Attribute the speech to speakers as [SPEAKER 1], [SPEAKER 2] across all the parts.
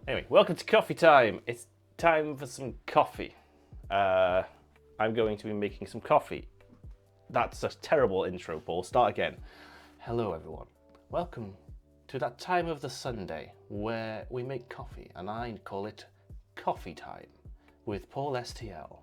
[SPEAKER 1] Anyway, welcome to coffee time. It's time for some coffee. I'm going to be making some coffee. That's a terrible intro, Paul. Start again. Hello, everyone. Welcome to that time of the Sunday where we make coffee, and I call it coffee time with Paul STL.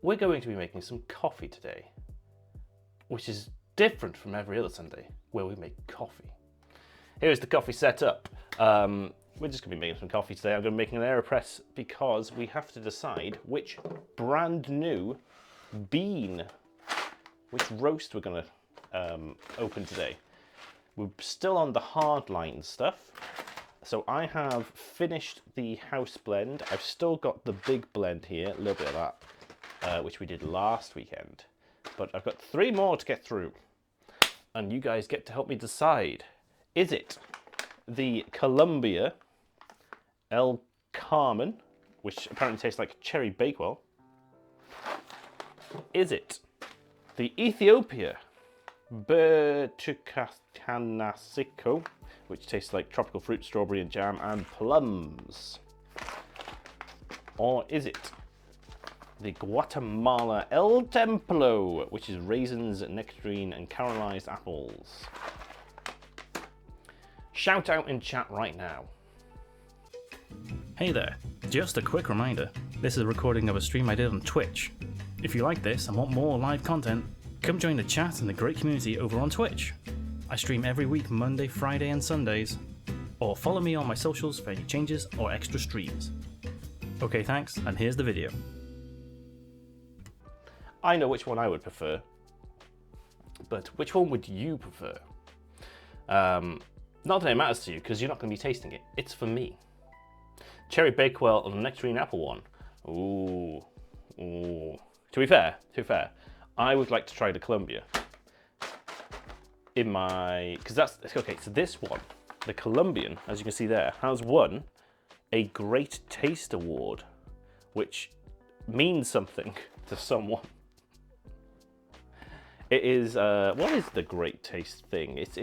[SPEAKER 1] We're going to be making some coffee today, which is different from every other Sunday where we make coffee. Here's the coffee setup. We're just going to be making some coffee today. I'm going to be making an AeroPress because we have to decide which brand new bean, which roast we're going to open today. We're still on the hardline stuff. So I have finished the house blend. I've still got the big blend here, a little bit of that, which we did last weekend. But I've got 3 more to get through. And you guys get to help me decide. Is it the Columbia El Carmen, which apparently tastes like cherry bakewell? Is it the Ethiopia Bertucanasico, which tastes like tropical fruit, strawberry and jam and plums? Or is it the Guatemala El Templo, which is raisins, nectarine and caramelized apples? Shout out in chat right now.
[SPEAKER 2] Hey there, just a quick reminder, this is a recording of a stream I did on Twitch. If you like this and want more live content, come join the chat and the great community over on Twitch. I stream every week Monday, Friday and Sundays, or follow me on my socials for any changes or extra streams. Okay, thanks, and here's the video.
[SPEAKER 1] I know which one I would prefer, but which one would you prefer? Not that it matters to you, because you're not going to be tasting it. It's for me. Cherry Bakewell and the nectarine apple one. Ooh. To be fair, I would like to try the Columbia. Because that's, okay, so this one, the Colombian, as you can see there, has won a Great Taste Award, which means something to someone. It is, what is the Great Taste thing? It's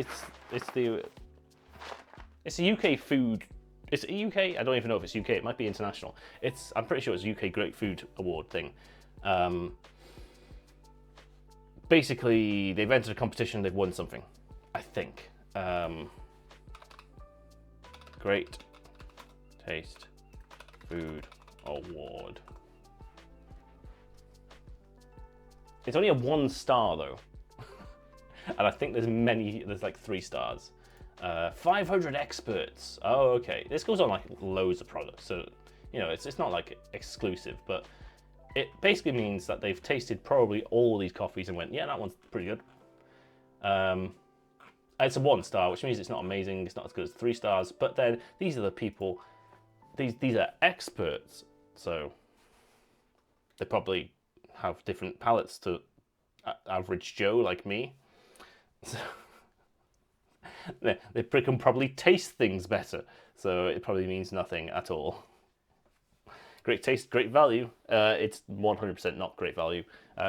[SPEAKER 1] a UK food. It's a UK. I don't even know if it's UK. It might be international. I'm pretty sure it's a UK Great Food Award thing. Basically, they've entered a competition. They've won something. I think. Great Taste Food Award. It's only a 1 star though, and I think there's like 3 stars. 500 experts. Oh, okay. This goes on like loads of products, so you know it's not like exclusive, but it basically means that they've tasted probably all these coffees and went, yeah, that one's pretty good. It's a 1 star, which means it's not amazing. It's not as good as 3 stars. But then these are the people. These are experts, so they probably have different palates to average Joe like me. So they can probably taste things better, so it probably means nothing at all. Great taste, great value. It's 100% not great value.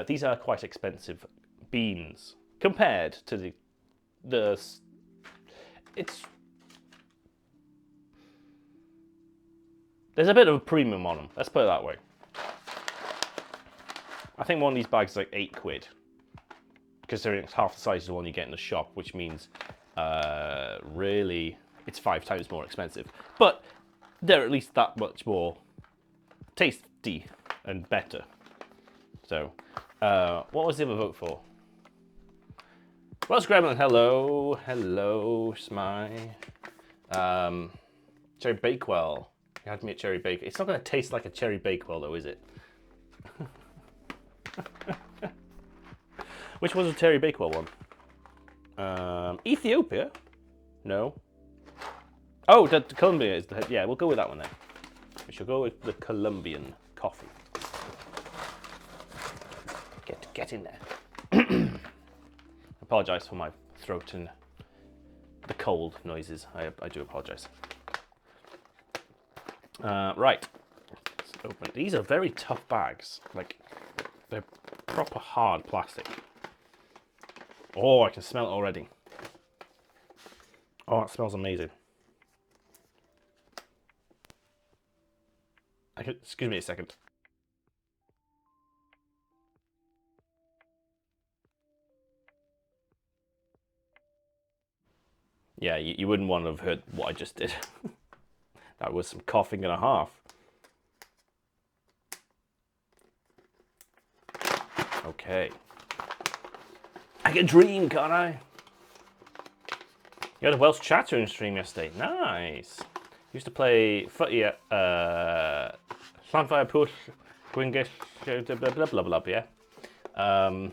[SPEAKER 1] These are quite expensive beans compared to there's a bit of a premium on them. Let's put it that way. I think one of these bags is like £8, considering it's half the size of the one you get in the shop, which means really it's 5 times more expensive. But they're at least that much more tasty and better. So, what was the other vote for? Ross Gremlin, hello, Smy. Cherry Bakewell. You had me at Cherry Bakewell. It's not going to taste like a Cherry Bakewell though, is it? Which was a Cherry Bakewell one? Ethiopia? No. Oh, the Columbia is the, yeah, we'll go with that one then. We shall go with the Colombian coffee. Get in there. Apologise for my throat and the cold noises. I do apologise. Right. Let's open. These are very tough bags. Like, they're proper hard plastic. Oh, I can smell it already. Oh, it smells amazing. Excuse me a second. Yeah, you wouldn't want to have heard what I just did. That was some coughing and a half. Okay. I can dream, can't I? You had a Welsh chattering stream yesterday. Nice. Used to play footy at Llanfair Pwll, Gwyngill, blah blah blah blah, yeah. But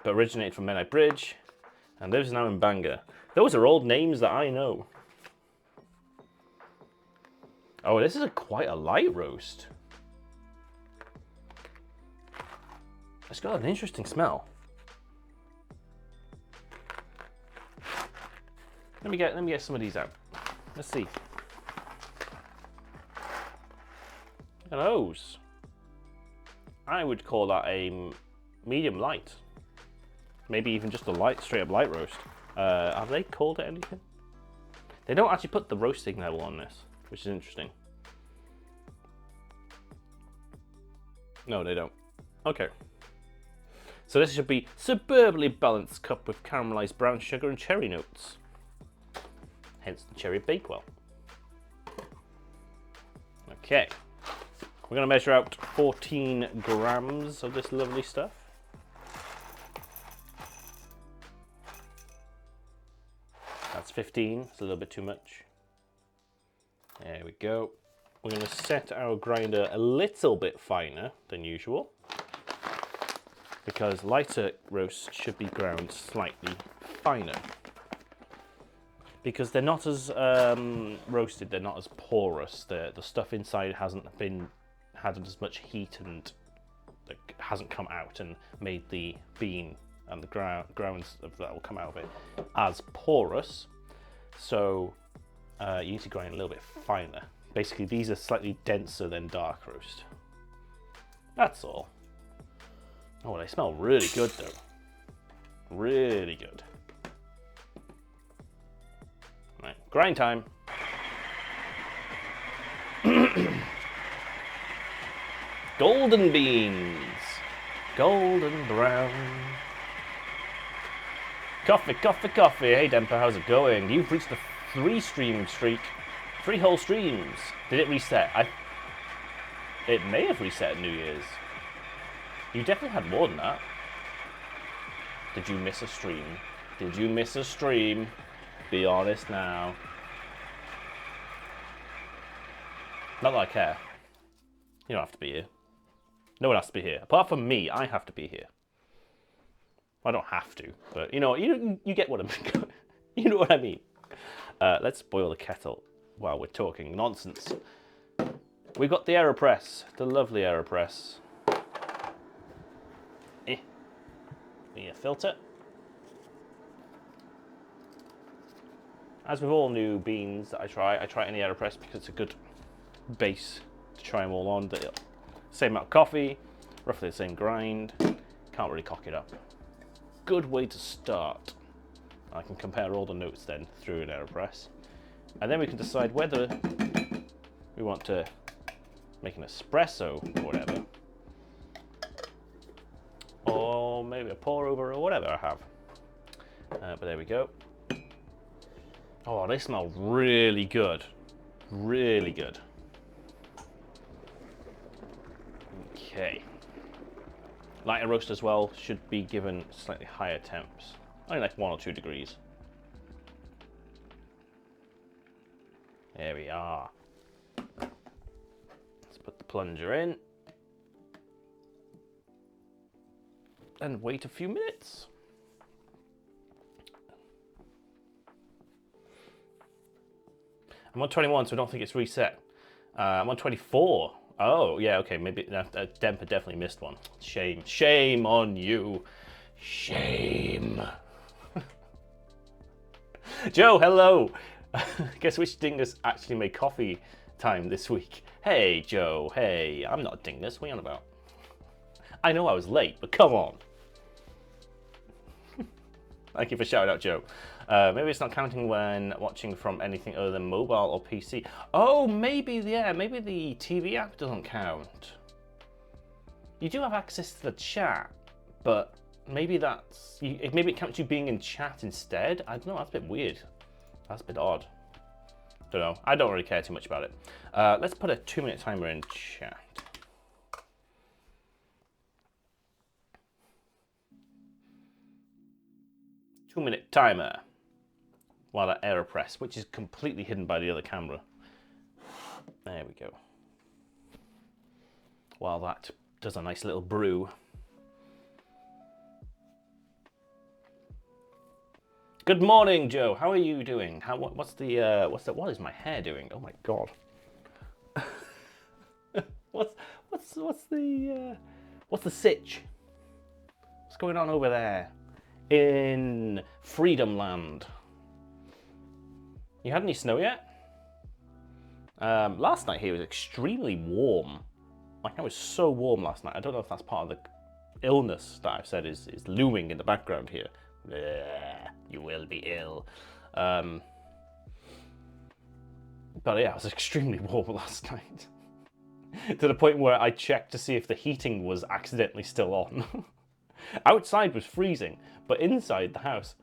[SPEAKER 1] originated from Menai Bridge and lives now in Bangor. Those are old names that I know. Oh, this is quite a light roast. It's got an interesting smell. Let me get some of these out. Let's see. Look at those. I would call that a medium light. Maybe even just a light, straight up light roast. Have they called it anything? They don't actually put the roasting level on this, which is interesting. No, they don't. Okay. So this should be superbly balanced cup with caramelized brown sugar and cherry notes. Hence the cherry bakewell. Okay. We're going to measure out 14 grams of this lovely stuff. That's 15. It's a little bit too much. There we go. We're going to set our grinder a little bit finer than usual, because lighter roasts should be ground slightly finer. Because they're not as roasted, they're not as porous. The stuff inside hasn't had as much heat and hasn't come out and made the bean and the grounds of that will come out of it as porous. So you need to grind a little bit finer. Basically, these are slightly denser than dark roast. That's all. Oh, they smell really good though. Really good. Right, grind time. Golden beans. Golden brown. Coffee, coffee, coffee. Hey Dempa, how's it going? You've reached the 3 stream streak. 3 whole streams. Did it reset? It may have reset at New Year's. You definitely had more than that. Did you miss a stream? Did you miss a stream? Be honest now. Not that I care. You don't have to be here. No one has to be here. Apart from me, I have to be here. I don't have to, but you know, you get what I mean. You know what I mean. Let's boil the kettle while we're talking nonsense. We've got the AeroPress, the lovely AeroPress. The filter. As with all new beans that I try it in the AeroPress because it's a good base to try them all on. The same amount of coffee, roughly the same grind. Can't really cock it up. Good way to start. I can compare all the notes then through an AeroPress. And then we can decide whether we want to make an espresso or whatever. Or maybe a pour over or whatever I have. But there we go. Oh, they smell really good. Really good. Okay. Lighter roast as well should be given slightly higher temps. Only like 1 or 2 degrees. There we are. Let's put the plunger in. And wait a few minutes. I'm on 21, so I don't think it's reset. I'm on 24. Oh, yeah, okay, maybe Dempa definitely missed one. Shame. Shame on you. Shame. Joe, hello. Guess which dingus actually made coffee time this week? Hey, Joe, hey. I'm not a dingus. What are you on about? I know I was late, but come on. Thank you for shouting out, Joe. Maybe it's not counting when watching from anything other than mobile or PC. Oh, maybe, yeah, maybe the TV app doesn't count. You do have access to the chat, but maybe maybe it counts you being in chat instead. I don't know, that's a bit weird. That's a bit odd. Don't know, I don't really care too much about it. Let's put a 2-minute timer in chat. Two-minute timer while I AeroPress, which is completely hidden by the other camera. There we go. While that does a nice little brew. Good morning, Joe. How are you doing? What is my hair doing? Oh my god. what's the sitch? What's going on over there in Freedom Land? You had any snow yet? Last night here was extremely warm. Like, I was so warm last night. I don't know if that's part of the illness that I've said is looming in the background here. You will be ill. But yeah, I was extremely warm last night. To the point where I checked to see if the heating was accidentally still on. Outside was freezing, but inside the house,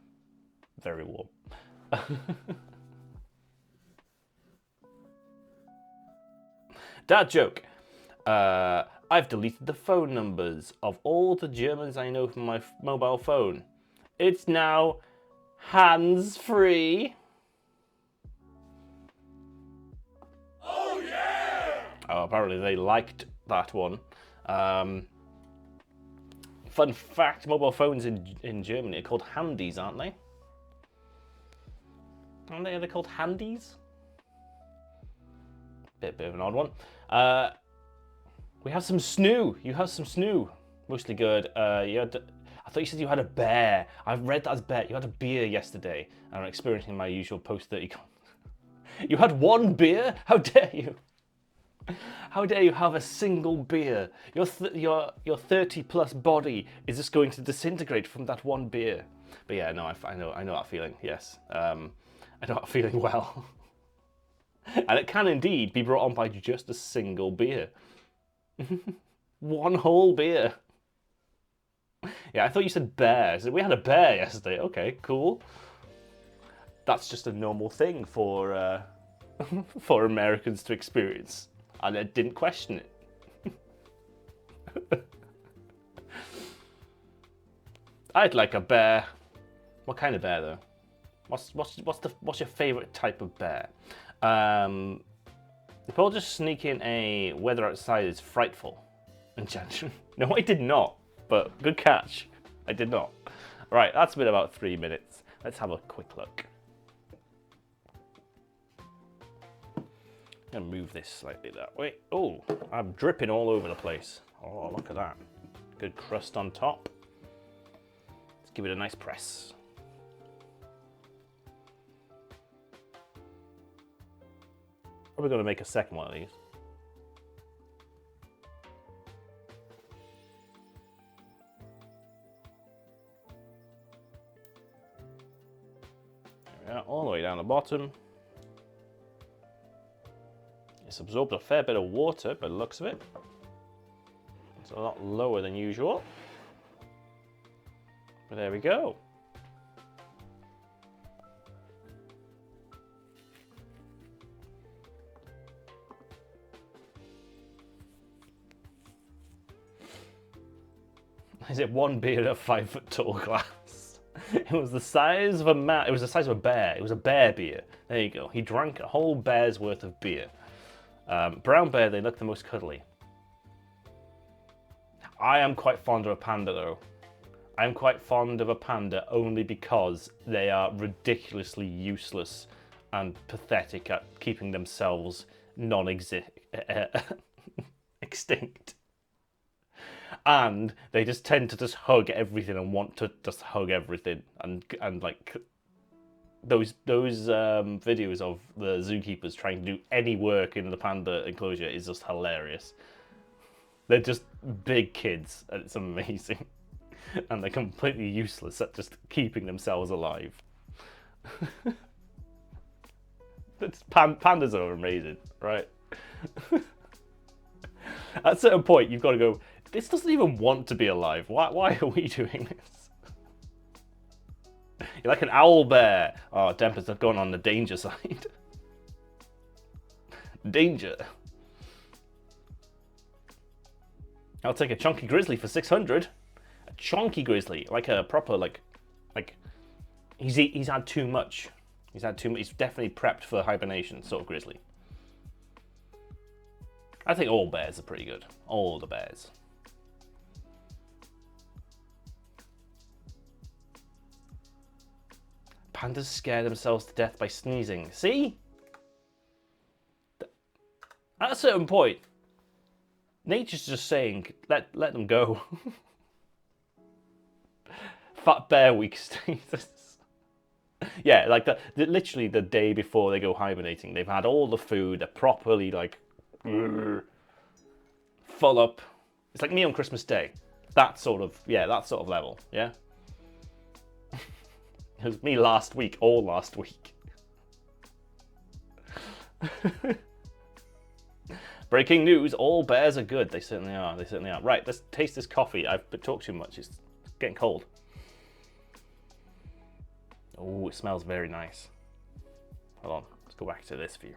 [SPEAKER 1] very warm. Dad joke. I've deleted the phone numbers of all the Germans I know from my mobile phone. It's now hands-free. Oh yeah! Oh, apparently they liked that one. Fun fact, mobile phones in Germany are called handies, aren't they? Aren't they? Are they called handies? Bit of an odd one. We have some snoo. You have some snoo. Mostly good. I thought you said you had a bear. I've read that as bear. You had a beer yesterday. And I'm experiencing my usual post-30. You had one beer? How dare you? How dare you have a single beer? Your 30-plus body is just going to disintegrate from that one beer. But yeah, no, I know that feeling. Yes, I know that feeling well. And it can indeed be brought on by just a single beer. One whole beer. Yeah, I thought you said bear. So we had a bear yesterday. Okay, cool. That's just a normal thing for for Americans to experience, and I didn't question it. I'd like a bear. What kind of bear though? What's your favorite type of bear? People just sneak in a weather outside is frightful. No, I did not. But good catch. I did not. Right, that's been about 3 minutes. Let's have a quick look. I'm gonna move this slightly that way. Oh, I'm dripping all over the place. Oh, look at that. Good crust on top. Let's give it a nice press. Probably gonna make a second one of these. All the way down the bottom. It's absorbed a fair bit of water by the looks of it. It's a lot lower than usual. But there we go. Is it one beer in a 5-foot-tall glass? It was the size of a man. It was the size of a bear. It was a bear beer. There you go. He drank a whole bear's worth of beer. Brown bear, they look the most cuddly. I am quite fond of a panda though. I'm quite fond of a panda only because they are ridiculously useless and pathetic at keeping themselves extinct. And they just tend to just hug everything and want to just hug everything, and like those videos of the zookeepers trying to do any work in the panda enclosure is just hilarious. They're just big kids and it's amazing. And they're completely useless at just keeping themselves alive. Pandas are amazing, right? At a certain point, you've got to go, this doesn't even want to be alive. Why are we doing this? You're like an owl bear. Oh, Dempers have gone on the danger side. Danger. I'll take a chunky grizzly for 600. A chunky grizzly, like a proper, like he's had too much. He's had too much. He's definitely prepped for hibernation, sort of grizzly. I think all bears are pretty good. All the bears. Pandas scare themselves to death by sneezing. See? At a certain point, nature's just saying, let them go. Fat bear week status. Yeah, like literally the day before they go hibernating, they've had all the food, they're properly like full up. It's like me on Christmas Day. That sort of level, yeah? It was me last week, all last week. Breaking news, all bears are good. They certainly are, they certainly are. Right, let's taste this coffee. I've talked too much, it's getting cold. Oh, it smells very nice. Hold on, let's go back to this view.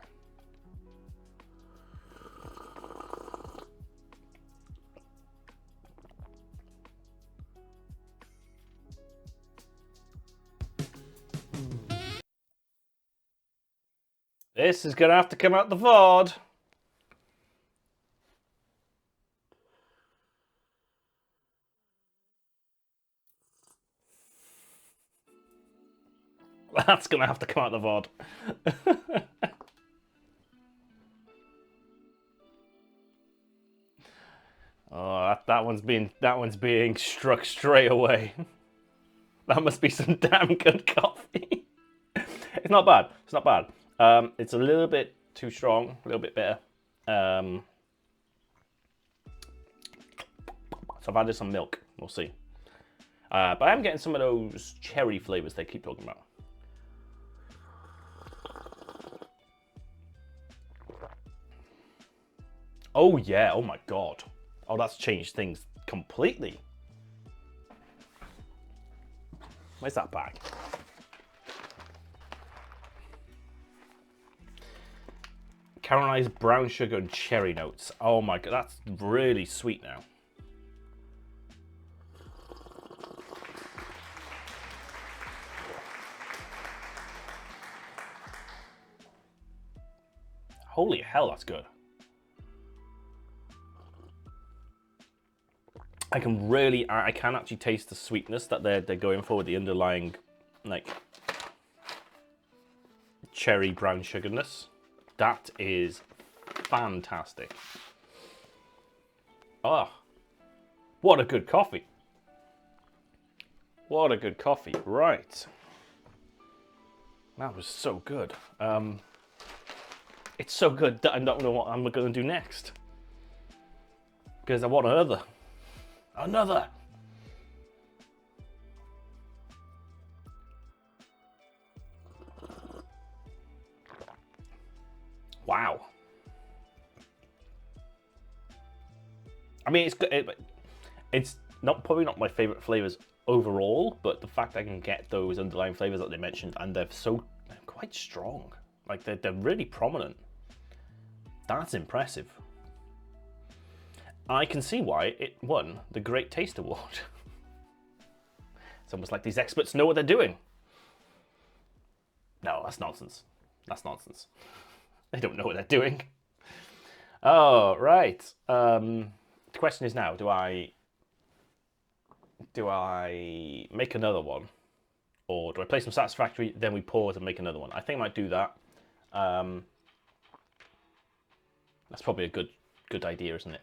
[SPEAKER 1] This is gonna have to come out the VOD. That's gonna have to come out the VOD. Oh, that one's being struck straight away. That must be some damn good coffee. It's not bad. It's not bad. It's a little bit too strong, a little bit bitter. So I've added some milk. We'll see. But I am getting some of those cherry flavors they keep talking about. Oh yeah, oh my god. Oh, that's changed things completely. Where's that bag? Caramelized brown sugar and cherry notes. Oh my god, that's really sweet now. Holy hell, that's good. I can actually taste the sweetness that they're going for with the underlying, like, cherry brown sugarness. That is fantastic. Oh, what a good coffee. What a good coffee. Right. That was so good. It's so good that I don't know what I'm going to do next. Because I want another. Another. Wow. I mean, it's probably not my favorite flavors overall, but the fact I can get those underlying flavors that they mentioned, and they're quite strong. Like they're really prominent. That's impressive. I can see why it won the Great Taste Award. It's almost like these experts know what they're doing. No, that's nonsense. That's nonsense. They don't know what they're doing. Oh, right. The question is now, do I make another one? Or do I play some Satisfactory, then we pause and make another one? I think I might do that. That's probably a good idea, isn't it?